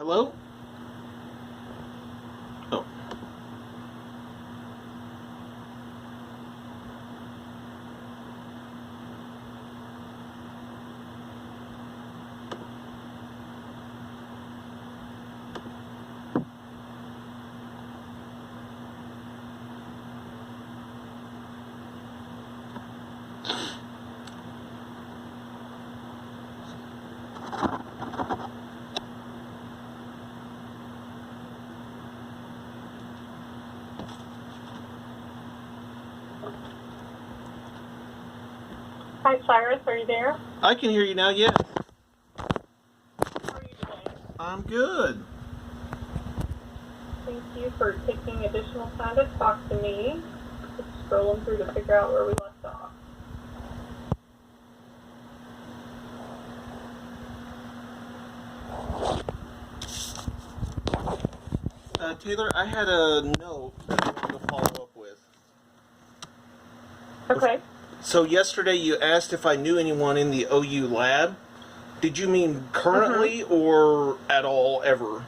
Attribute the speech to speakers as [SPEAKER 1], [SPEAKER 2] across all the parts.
[SPEAKER 1] Hello? Oh.
[SPEAKER 2] Hi, Cyrus. Are you there?
[SPEAKER 1] I can hear you now, yes.
[SPEAKER 2] How are you today?
[SPEAKER 1] I'm good.
[SPEAKER 2] Thank you for taking additional time to talk to me. Just scrolling through to figure out where we left off.
[SPEAKER 1] Taylor, I had a note that I wanted to follow up with.
[SPEAKER 2] Okay.
[SPEAKER 1] So yesterday you asked if I knew anyone in the OU lab. Did you mean currently or at all ever?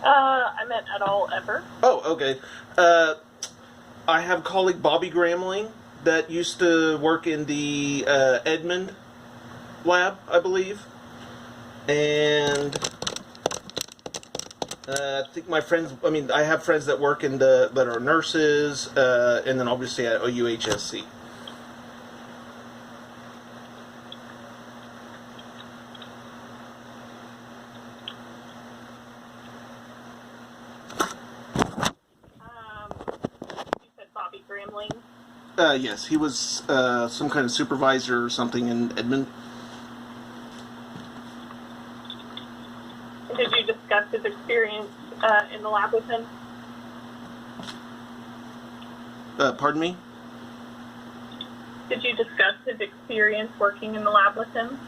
[SPEAKER 2] I meant at all ever.
[SPEAKER 1] Oh, okay. I have colleague Bobby Gramling that used to work in the Edmond lab, I believe. And I think my friends, I have friends that work that are nurses, and then obviously at OUHSC.
[SPEAKER 2] You said Bobby Gramling.
[SPEAKER 1] Yes, he was some kind of supervisor or something in Edmond.
[SPEAKER 2] Did you discuss his experience in the lab with him?
[SPEAKER 1] Pardon me?
[SPEAKER 2] Did you discuss his experience working in the lab with him?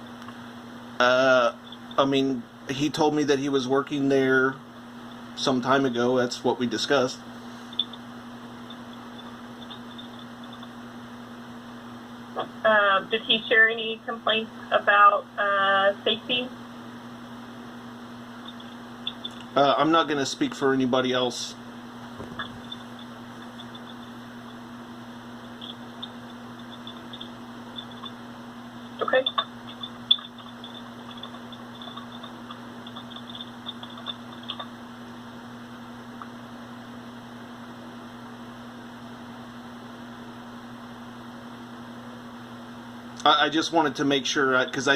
[SPEAKER 1] He told me that he was working there some time ago. That's what we discussed.
[SPEAKER 2] Did he share any complaints about safety?
[SPEAKER 1] I'm not going to speak for anybody else.
[SPEAKER 2] Okay.
[SPEAKER 1] I just wanted to make sure, because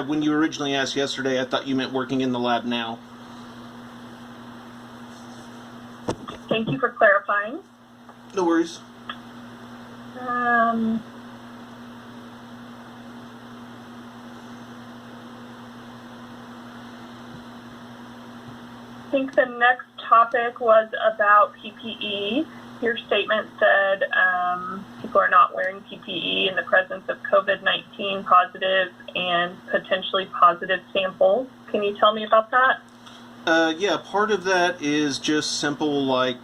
[SPEAKER 1] when you originally asked yesterday, I thought you meant working in the lab now.
[SPEAKER 2] Thank you for clarifying.
[SPEAKER 1] No worries.
[SPEAKER 2] I think the next topic was about PPE. Your statement said people are not wearing PPE in the presence of COVID-19 positive and potentially positive samples. Can you tell me about that?
[SPEAKER 1] Yeah, part of that is just simple, like,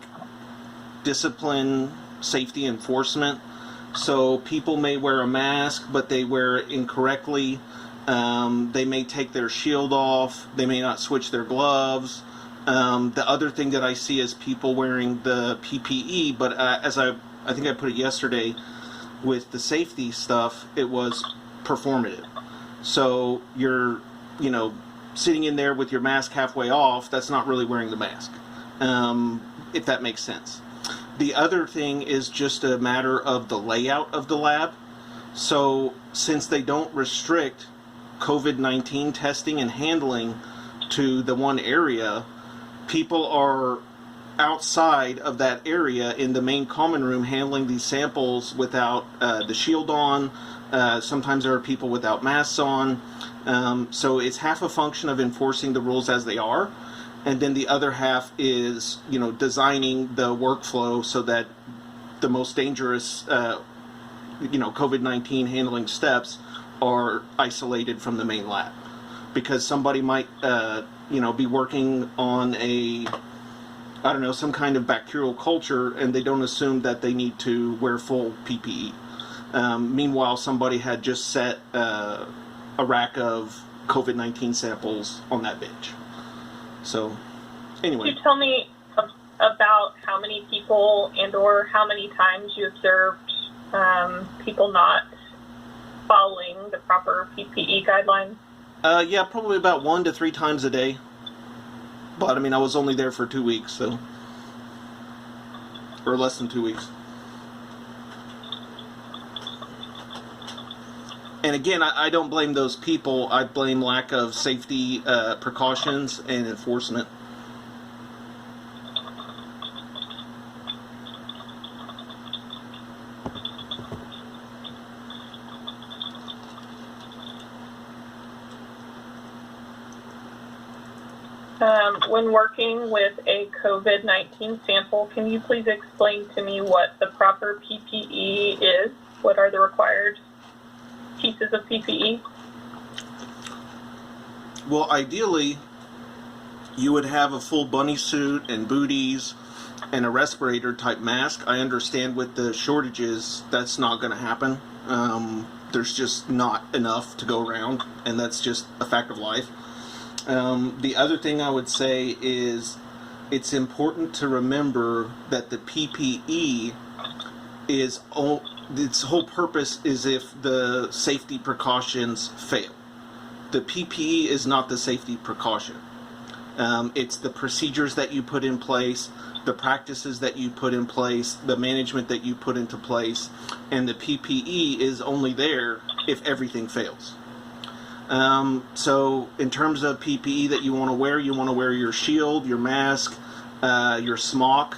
[SPEAKER 1] discipline, safety enforcement. So people may wear a mask, but they wear it incorrectly. They may take their shield off. They may not switch their gloves. The other thing that I see is people wearing the PPE, but as I think I put it yesterday, with the safety stuff, it was performative. So you're, sitting in there with your mask halfway off, that's not really wearing the mask, if that makes sense. The other thing is just a matter of the layout of the lab. So since they don't restrict COVID-19 testing and handling to the one area, people are outside of that area in the main common room handling these samples without the shield on. Sometimes there are people without masks on. So it's half a function of enforcing the rules as they are, and then the other half is, designing the workflow so that the most dangerous, COVID-19 handling steps are isolated from the main lab. Because somebody might, be working on some kind of bacterial culture, and they don't assume that they need to wear full PPE. Meanwhile, somebody had just set a rack of COVID-19 samples on that bench. So,
[SPEAKER 2] Could
[SPEAKER 1] anyway.
[SPEAKER 2] you tell me about how many people and or how many times you observed people not following the proper PPE guidelines?
[SPEAKER 1] Yeah, probably about 1 to 3 times a day. But, I mean, I was only there for 2 weeks, so... Or less than 2 weeks. And again, I don't blame those people. I blame lack of safety precautions and enforcement.
[SPEAKER 2] When working with a COVID-19 sample, can you please explain to me what the proper PPE is? What are the required pieces of PPE?
[SPEAKER 1] Well, ideally, you would have a full bunny suit and booties and a respirator type mask. I understand with the shortages, that's not going to happen. There's just not enough to go around, and that's just a fact of life. The other thing I would say is it's important to remember that the PPE is its whole purpose is if the safety precautions fail. The PPE is not the safety precaution. It's the procedures that you put in place, the practices that you put in place, the management that you put into place, and the PPE is only there if everything fails. So in terms of PPE that you want to wear your shield, your mask, your smock.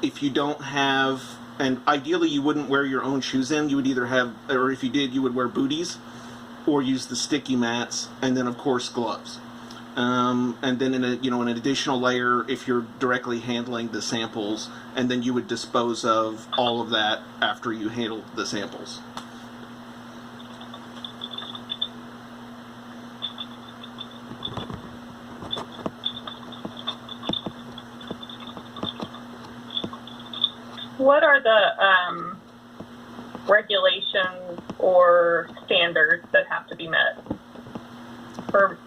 [SPEAKER 1] If you don't have, and ideally you wouldn't wear your own shoes in, you would either have, or if you did, you would wear booties or use the sticky mats, and then of course gloves. And then in an additional layer if you're directly handling the samples, and then you would dispose of all of that after you handle the samples.
[SPEAKER 2] What are the regulations or standards that have to be met for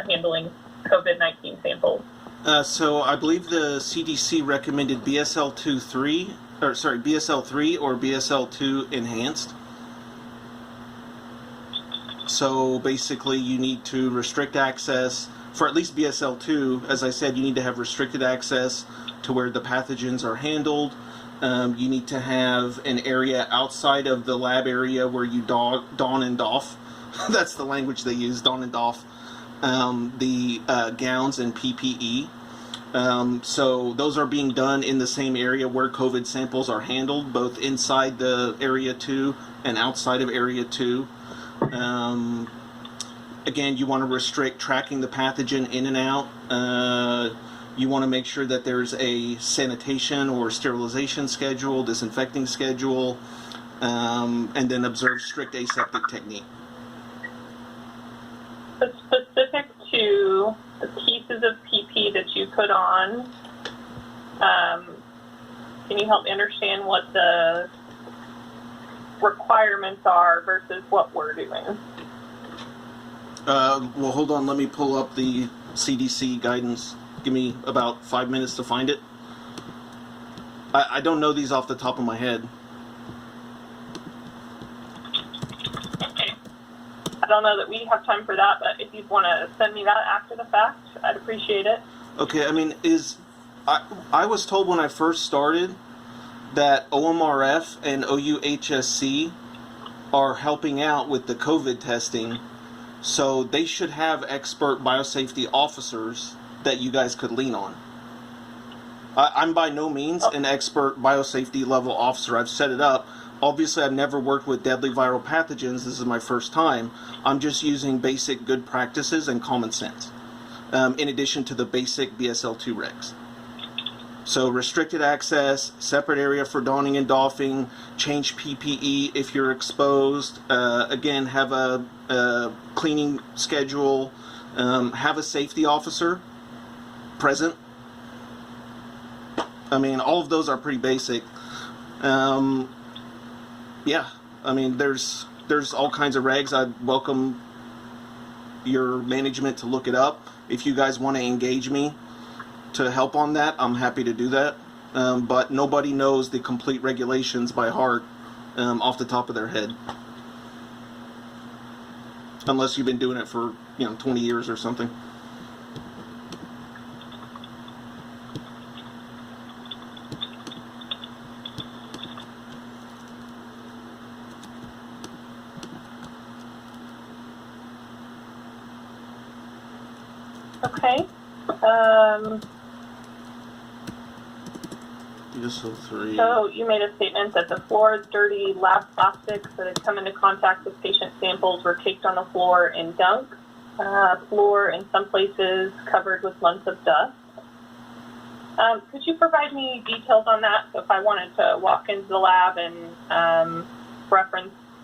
[SPEAKER 2] handling COVID-19 samples?
[SPEAKER 1] So I believe the CDC recommended BSL-3 or BSL-2 enhanced. So basically you need to restrict access for at least BSL-2. As I said, you need to have restricted access to where the pathogens are handled. You need to have an area outside of the lab area where you don and doff. That's the language they use, don and doff. The gowns and PPE. So those are being done in the same area where COVID samples are handled, both inside the Area 2 and outside of Area 2. Again, you want to restrict tracking the pathogen in and out. You want to make sure that there's a sanitation or sterilization schedule, disinfecting schedule, and then observe strict aseptic technique.
[SPEAKER 2] But specific to the pieces of PP that you put on, can you help me understand what the requirements are versus what we're doing?
[SPEAKER 1] Well, hold on. Let me pull up the CDC guidance. Give me about 5 minutes to find it. I don't know these off the top of my head.
[SPEAKER 2] I don't know that we have time for that, but if you want to send me that after the fact, I'd appreciate it.
[SPEAKER 1] Okay, I mean, I was told when I first started that OMRF and OUHSC are helping out with the COVID testing, so they should have expert biosafety officers that you guys could lean on. I'm by no means an expert biosafety level officer. I've set it up. Obviously, I've never worked with deadly viral pathogens. This is my first time. I'm just using basic good practices and common sense, in addition to the basic BSL-2 regs. So restricted access, separate area for donning and doffing, change PPE if you're exposed, again, have a cleaning schedule, have a safety officer present. I mean, all of those are pretty basic. Yeah, I mean, there's all kinds of regs. I'd welcome your management to look it up. if you guys want to engage me to help on that, I'm happy to do that. But nobody knows the complete regulations by heart off the top of their head. Unless you've been doing it for, 20 years or something.
[SPEAKER 2] Okay. So you made a statement that the floor is dirty, lab plastics that had come into contact with patient samples were caked on the floor and dunked. Floor in some places covered with lumps of dust. Could you provide me details on that? So if I wanted to walk into the lab and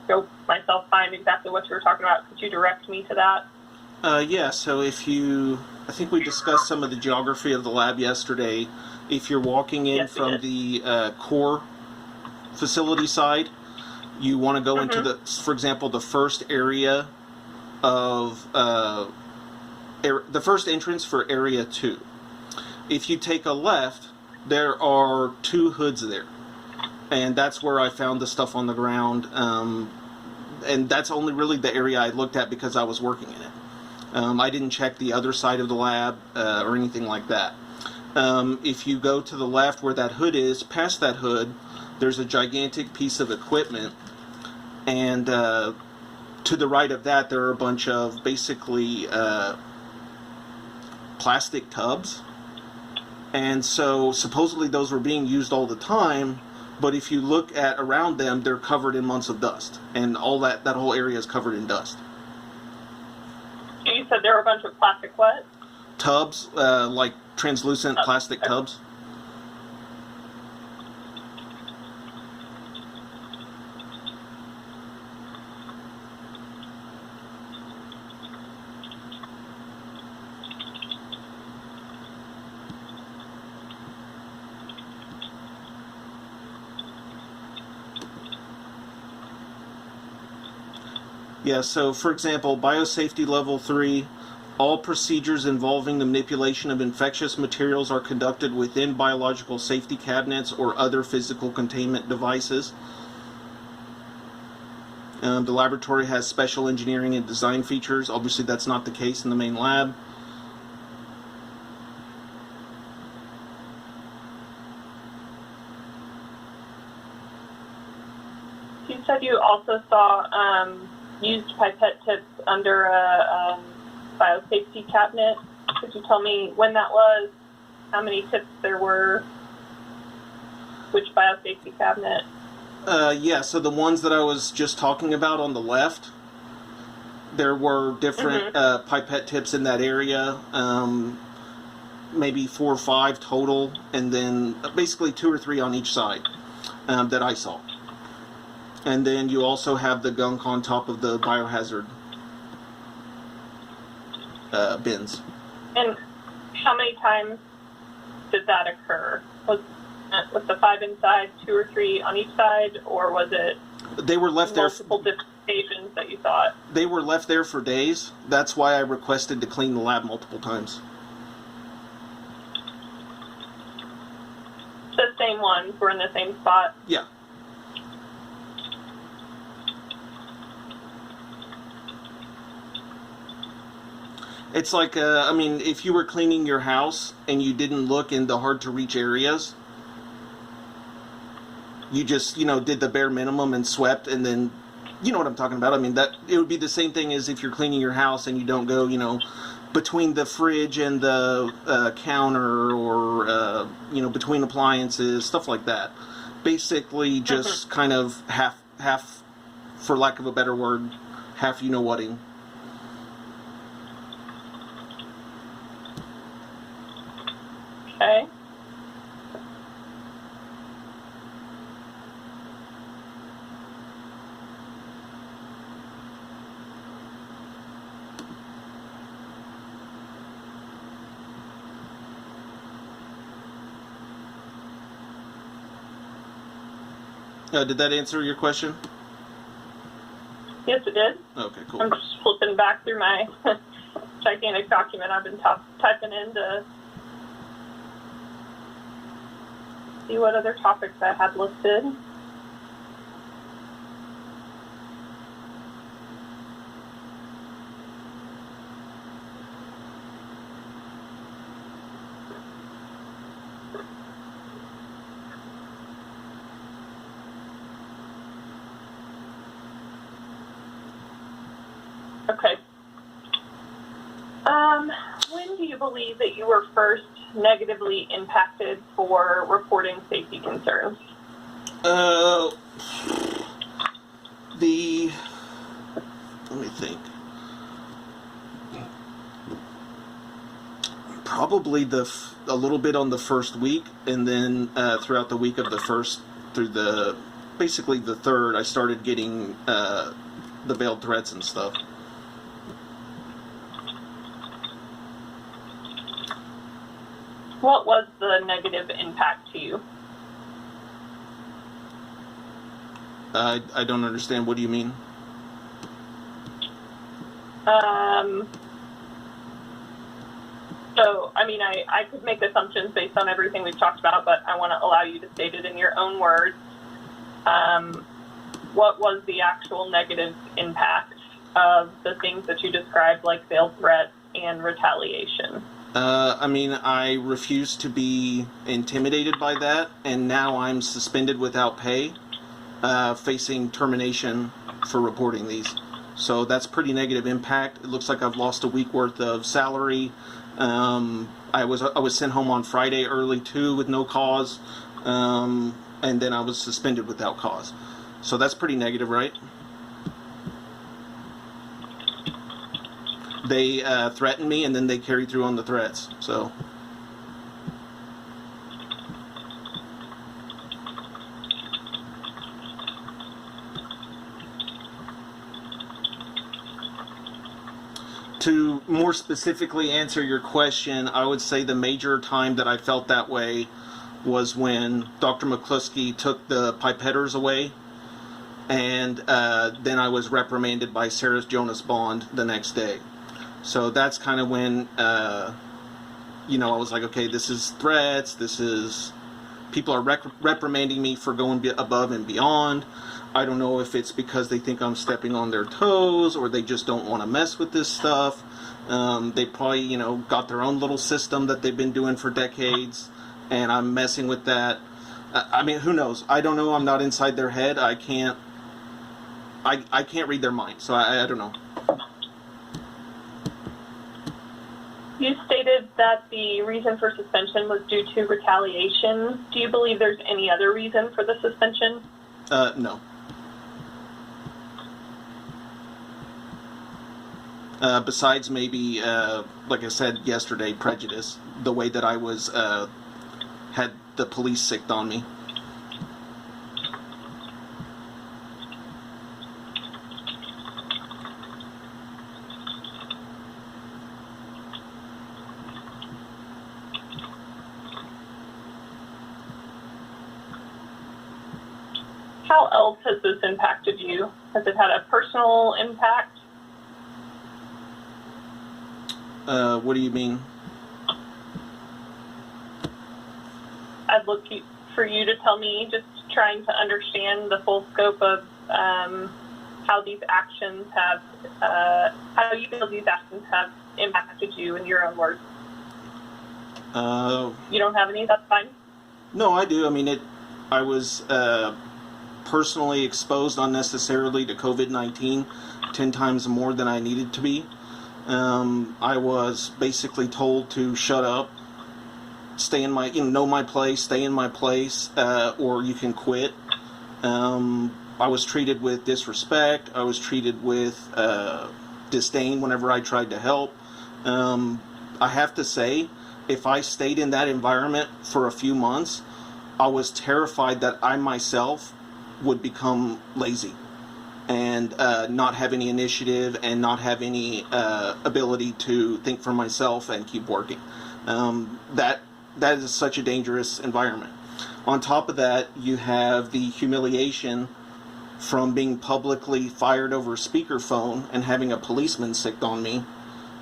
[SPEAKER 2] go myself find exactly what you were talking about, could you direct me to that?
[SPEAKER 1] Yeah, so I think we discussed some of the geography of the lab yesterday. If you're walking in from the core facility side, you want to go into for example, the first area of, the first entrance for area 2. If you take a left, there are 2 hoods there. And that's where I found the stuff on the ground. And that's only really the area I looked at because I was working in it. I didn't check the other side of the lab or anything like that. If you go to the left where that hood is, past that hood, there's a gigantic piece of equipment. And to the right of that, there are a bunch of basically plastic tubs. And so supposedly those were being used all the time. But if you look at around them, they're covered in months of dust. And all that whole area is covered in dust.
[SPEAKER 2] You said there were a bunch of plastic what?
[SPEAKER 1] Tubs, like translucent plastic tubs. Yeah, so for example, biosafety level 3, all procedures involving the manipulation of infectious materials are conducted within biological safety cabinets or other physical containment devices. The laboratory has special engineering and design features. Obviously, that's not the case in the main lab.
[SPEAKER 2] You said you also saw used pipette tips under a biosafety cabinet. Could you tell me when that was, how many tips there were, which biosafety cabinet?
[SPEAKER 1] Yeah, so the ones that I was just talking about on the left, there were different pipette tips in that area, maybe 4 or 5 total, and then basically 2 or 3 on each side that I saw. And then you also have the gunk on top of the biohazard bins.
[SPEAKER 2] And how many times did that occur? Was the 5 inside, 2 or 3 on each side, or was it
[SPEAKER 1] they were left
[SPEAKER 2] multiple different occasions that you saw it?
[SPEAKER 1] They were left there for days. That's why I requested to clean the lab multiple times.
[SPEAKER 2] The same ones were in the same spot?
[SPEAKER 1] Yeah. It's like, if you were cleaning your house and you didn't look in the hard-to-reach areas, you just, did the bare minimum and swept, and then, you know what I'm talking about. I mean, that it would be the same thing as if you're cleaning your house and you don't go, between the fridge and the counter or, between appliances, stuff like that. Basically, just kind of half, for lack of a better word, half you-know-whatting.
[SPEAKER 2] Okay.
[SPEAKER 1] Did that answer your question?
[SPEAKER 2] Yes, it did.
[SPEAKER 1] Okay, cool.
[SPEAKER 2] I'm just flipping back through my gigantic document I've been typing in to see what other topics I had listed. Okay. When do you believe that you were first negatively impacted for reporting safety concerns?
[SPEAKER 1] Let me think. Probably a little bit on the first week, and then throughout the week of the first through basically the third, I started getting the veiled threats and stuff.
[SPEAKER 2] What was the negative impact to you?
[SPEAKER 1] I don't understand. What do you mean?
[SPEAKER 2] So, I mean, I could make assumptions based on everything we've talked about, but I want to allow you to state it in your own words. What was the actual negative impact of the things that you described, like veiled threats and retaliation?
[SPEAKER 1] I mean, I refuse to be intimidated by that, and now I'm suspended without pay, facing termination for reporting these. So that's pretty negative impact. It looks like I've lost a week worth of salary. I was sent home on Friday early too with no cause, and then I was suspended without cause. So that's pretty negative, right? They threatened me, and then they carried through on the threats. So. To more specifically answer your question, I would say the major time that I felt that way was when Dr. McCluskey took the pipetters away, and then I was reprimanded by Sarah Jonas Bond the next day. So that's kind of when, I was like, okay, this is threats, people are reprimanding me for going above and beyond. I don't know if it's because they think I'm stepping on their toes, or they just don't want to mess with this stuff. They probably, got their own little system that they've been doing for decades, and I'm messing with that. I mean, who knows? I don't know. I'm not inside their head. I can't read their mind, so I don't know.
[SPEAKER 2] You stated that the reason for suspension was due to retaliation. Do you believe there's any other reason for the suspension?
[SPEAKER 1] No. Besides maybe, like I said yesterday, prejudice, the way that I was, had the police sicked on me.
[SPEAKER 2] How else has this impacted you? Has it had a personal impact?
[SPEAKER 1] What do you mean?
[SPEAKER 2] I'd look for you to tell me, just trying to understand the full scope of how these actions have, how you feel these actions have impacted you in your own words. You don't have any? That's fine.
[SPEAKER 1] No, I do. I mean, I was personally exposed unnecessarily to COVID-19 10 times more than I needed to be. I was basically told to shut up, stay in my, know my place, stay in my place, or you can quit. I was treated with disrespect. I was treated with disdain whenever I tried to help. I have to say, if I stayed in that environment for a few months, I was terrified that I myself would become lazy and not have any initiative and not have any ability to think for myself and keep working. That is such a dangerous environment. On top of that, you have the humiliation from being publicly fired over speakerphone and having a policeman sicked on me.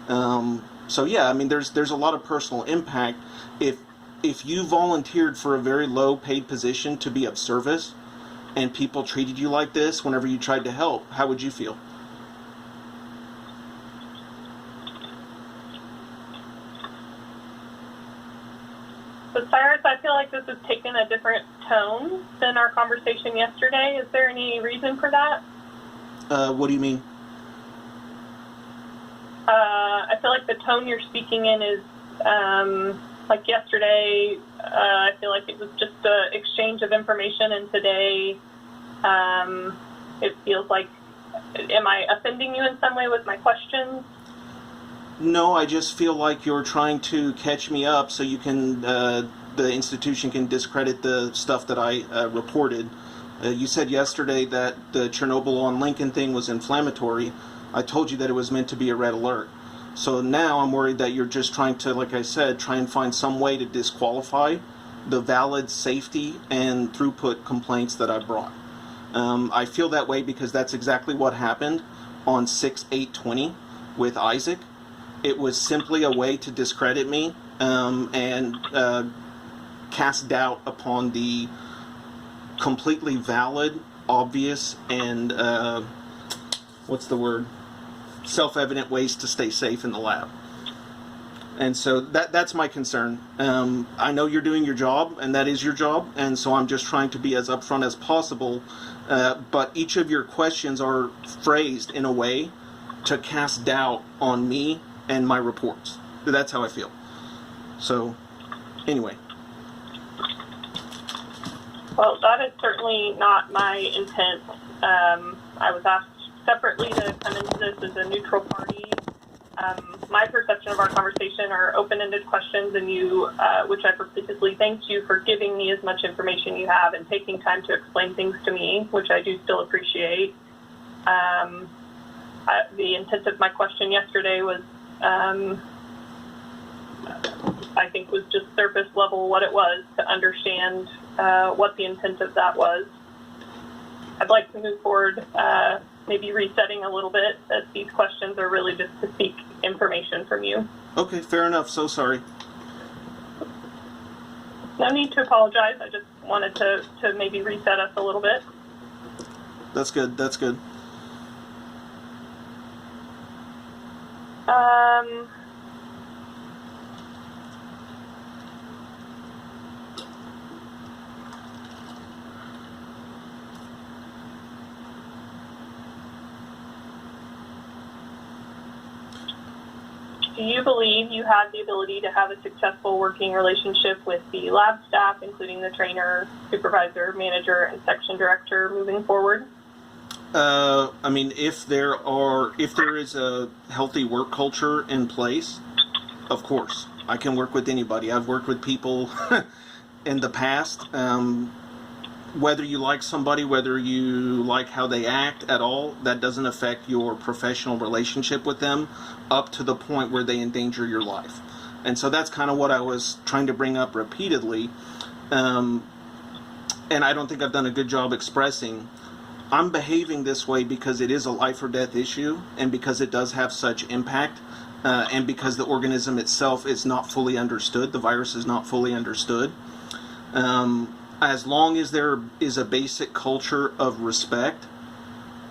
[SPEAKER 1] So yeah, I mean, there's a lot of personal impact. If you volunteered for a very low paid position to be of service, and people treated you like this whenever you tried to help, how would you feel?
[SPEAKER 2] So Cyrus, I feel like this has taken a different tone than our conversation yesterday. Is there any reason for that?
[SPEAKER 1] What do you mean?
[SPEAKER 2] I feel like the tone you're speaking in is like yesterday. I feel like it was just an exchange of information, and today it feels like, am I offending you in some way with my questions?
[SPEAKER 1] No, I just feel like you're trying to catch me up so you can, the institution can discredit the stuff that I reported. You said yesterday that the Chernobyl on Lincoln thing was inflammatory. I told you that it was meant to be a red alert. So now I'm worried that you're just trying to, like I said, try and find some way to disqualify the valid safety and throughput complaints that I brought. I feel that way because that's exactly what happened on 6/8/20 with Isaac. It was simply a way to discredit me and cast doubt upon the completely valid, obvious, and self-evident ways to stay safe in the lab. And so that's my concern. I know you're doing your job, and that is your job, and so I'm just trying to be as upfront as possible. But each of your questions are phrased in a way to cast doubt on me and my reports. That's how I feel. So, anyway.
[SPEAKER 2] Well, that is certainly not my intent. I was asked separately to come into this as a neutral party. My perception of our conversation are open-ended questions, and you, which I repeatedly thanked you for giving me as much information you have and taking time to explain things to me, which I do still appreciate. The intent of my question yesterday was, I think, was just surface level what it was, to understand what the intent of that was. I'd like to move forward, maybe resetting a little bit, as these questions are really just to seek information from you.
[SPEAKER 1] Okay, fair enough. So sorry.
[SPEAKER 2] No need to apologize. I just wanted to maybe reset us a little bit.
[SPEAKER 1] That's good. That's good.
[SPEAKER 2] Do you believe you had the ability to have a successful working relationship with the lab staff, including the trainer, supervisor, manager, and section director moving forward?
[SPEAKER 1] I mean, if there is a healthy work culture in place, of course, I can work with anybody. I've worked with people in the past. Whether you like somebody, whether you like how they act at all, that doesn't affect your professional relationship with them up to the point where they endanger your life. And so that's kind of what I was trying to bring up repeatedly. And I don't think I've done a good job expressing. I'm behaving this way because it is a life or death issue, and because it does have such impact, and because the organism itself is not fully understood, the virus is not fully understood. As long as there is a basic culture of respect,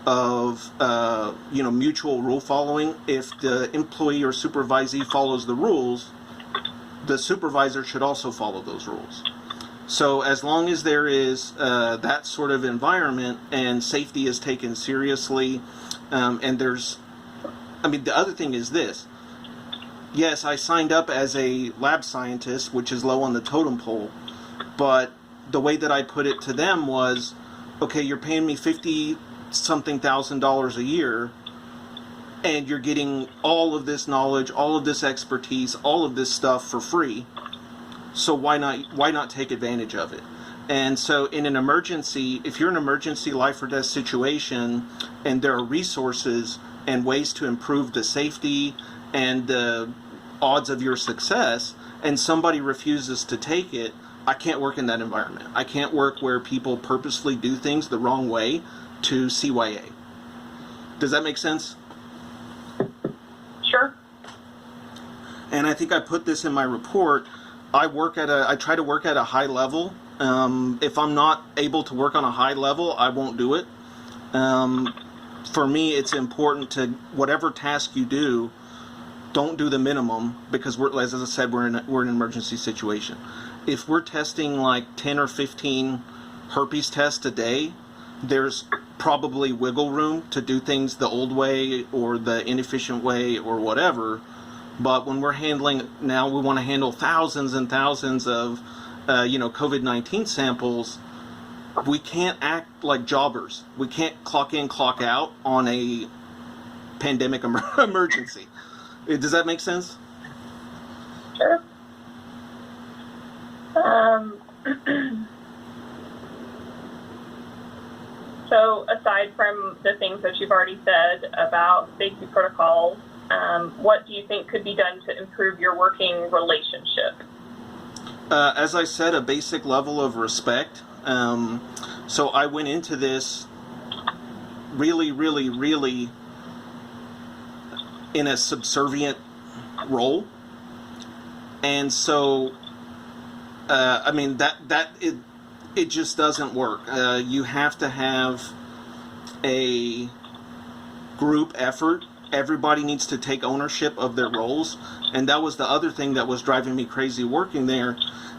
[SPEAKER 1] of mutual rule following, if the employee or supervisee follows the rules, the supervisor should also follow those rules. So as long as there is that sort of environment and safety is taken seriously, and the other thing is this. Yes, I signed up as a lab scientist, which is low on the totem pole, but the way that I put it to them was, okay, you're paying me $50-something thousand a year, and you're getting all of this knowledge, all of this expertise, all of this stuff for free. So why not take advantage of it? And so in an emergency, if you're in an emergency life or death situation, and there are resources and ways to improve the safety and the odds of your success, and somebody refuses to take it, I can't work in that environment. I can't work where people purposely do things the wrong way to CYA. Does that make sense?
[SPEAKER 2] Sure.
[SPEAKER 1] and I think I put this in my report, I try to work at a high level. If I'm not able to work on a high level, I won't do it. For me, it's important to, whatever task you do, don't do the minimum, because as I said, we're in an emergency situation. If we're testing like 10 or 15 herpes tests a day, there's probably wiggle room to do things the old way or the inefficient way or whatever. But when we're handling, now we want to handle thousands and thousands of COVID-19 samples, we can't act like jobbers. We can't clock in, clock out on a pandemic emergency. Does that make sense?
[SPEAKER 2] Sure. So aside from the things that you've already said about safety protocols, what do you think could be done to improve your working relationship?
[SPEAKER 1] As I said, a basic level of respect. So I went into this really, really, really in a subservient role. And so, it just doesn't work. You have to have a group effort. Everybody needs to take ownership of their roles. And that was the other thing that was driving me crazy working there,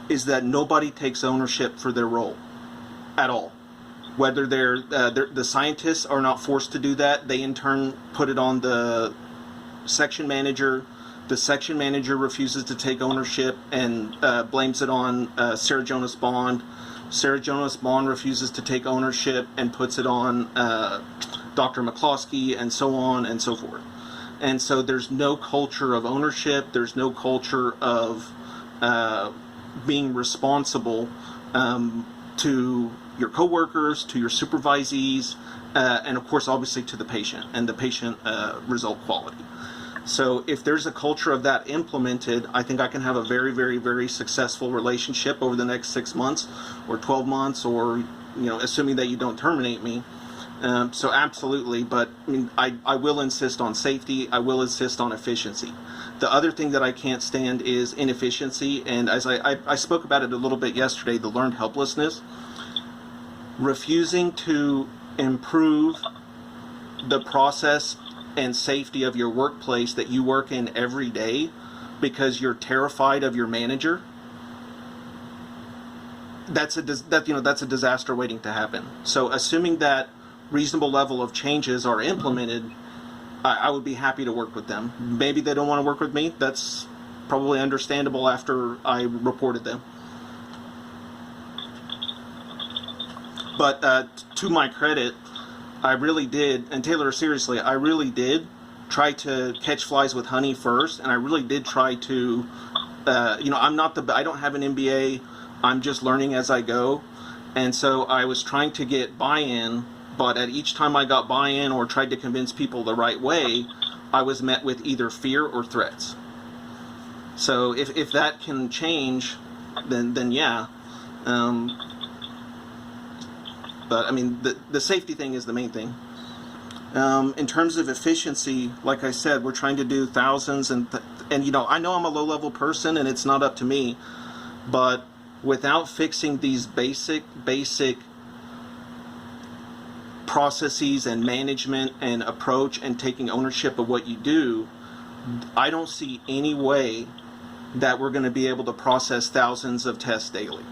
[SPEAKER 1] is that nobody takes ownership for their role at all. Whether the scientists are not forced to do that, they in turn put it on the section manager. The section manager refuses to take ownership and blames it on Sarah Jonas Bond. Sarah Jonas Bond refuses to take ownership and puts it on Dr. McCloskey, and so on and so forth. And so there's no culture of ownership. There's no culture of being responsible to your coworkers, to your supervisees, and of course, obviously, to the patient and the patient result quality. So if there's a culture of that implemented, I think I can have a very, very, very successful relationship over the next 6 months or 12 months, or, assuming that you don't terminate me. So absolutely, but I will insist on safety. I will insist on efficiency. The other thing that I can't stand is inefficiency, and as I spoke about it a little bit yesterday, the learned helplessness. Refusing to improve the process and safety of your workplace that you work in every day because you're terrified of your manager. That's a disaster waiting to happen. So assuming that reasonable level of changes are implemented, I would be happy to work with them. Maybe they don't want to work with me. That's probably understandable after I reported them. But to my credit, I really did, and Taylor, seriously, I really did try to catch flies with honey first, and I really did try to, I don't have an MBA, I'm just learning as I go, and so I was trying to get buy-in, but at each time I got buy-in or tried to convince people the right way, I was met with either fear or threats. So if that can change, then yeah. But the safety thing is the main thing. In terms of efficiency, like I said, we're trying to do thousands, and I know I'm a low-level person, and it's not up to me. But without fixing these basic processes and management and approach and taking ownership of what you do, I don't see any way that we're going to be able to process thousands of tests daily.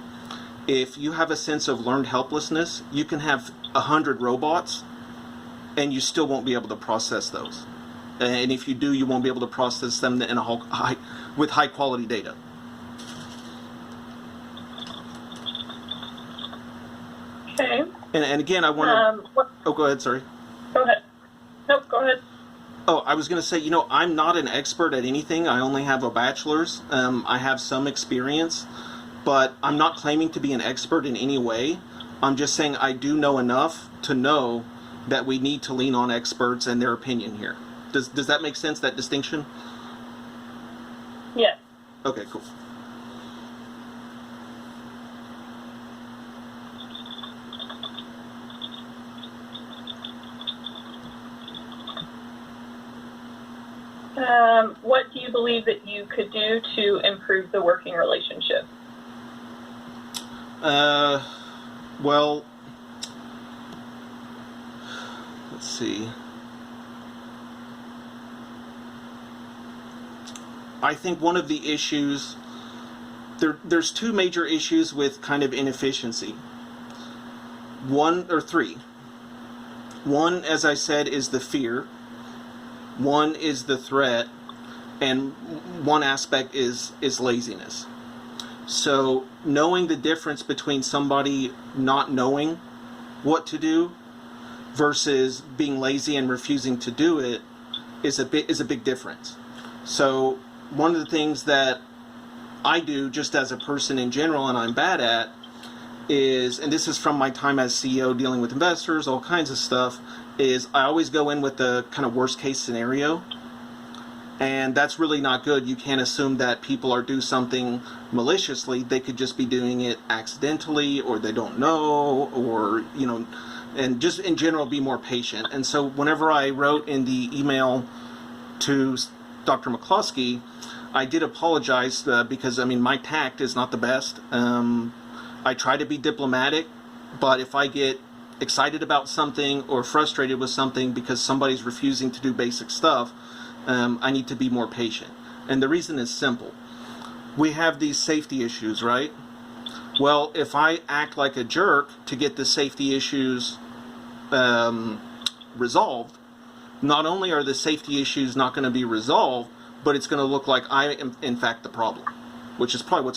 [SPEAKER 1] If you have a sense of learned helplessness, you can have 100 robots and you still won't be able to process those. And if you do, you won't be able to process them with high quality data.
[SPEAKER 2] Okay.
[SPEAKER 1] And again, I want to... go ahead, sorry.
[SPEAKER 2] Go ahead. Nope, go ahead.
[SPEAKER 1] Oh, I was going to say, I'm not an expert at anything. I only have a bachelor's. I have some experience. But I'm not claiming to be an expert in any way. I'm just saying I do know enough to know that we need to lean on experts and their opinion here. Does that make sense, that distinction?
[SPEAKER 2] Yes.
[SPEAKER 1] Okay, cool.
[SPEAKER 2] What do you believe that you could do to improve the working relationship?
[SPEAKER 1] Well, let's see. I think one of the issues, there's two major issues with kind of inefficiency. One, or three. One, as I said, is the fear. One is the threat. And one aspect is laziness. So knowing the difference between somebody not knowing what to do versus being lazy and refusing to do it is a big difference. So one of the things that I do just as a person in general, and I'm bad at, is, and this is from my time as CEO dealing with investors, all kinds of stuff, is I always go in with the kind of worst case scenario. And that's really not good. You can't assume that people are doing something maliciously. They could just be doing it accidentally, or they don't know, or, and just in general be more patient. And so whenever I wrote in the email to Dr. McCloskey, I did apologize because, my tact is not the best. I try to be diplomatic, but if I get excited about something or frustrated with something because somebody's refusing to do basic stuff, I need to be more patient. And the reason is simple. We have these safety issues, right? Well, if I act like a jerk to get the safety issues resolved, not only are the safety issues not going to be resolved, but it's going to look like I am, in fact, the problem, which is probably what's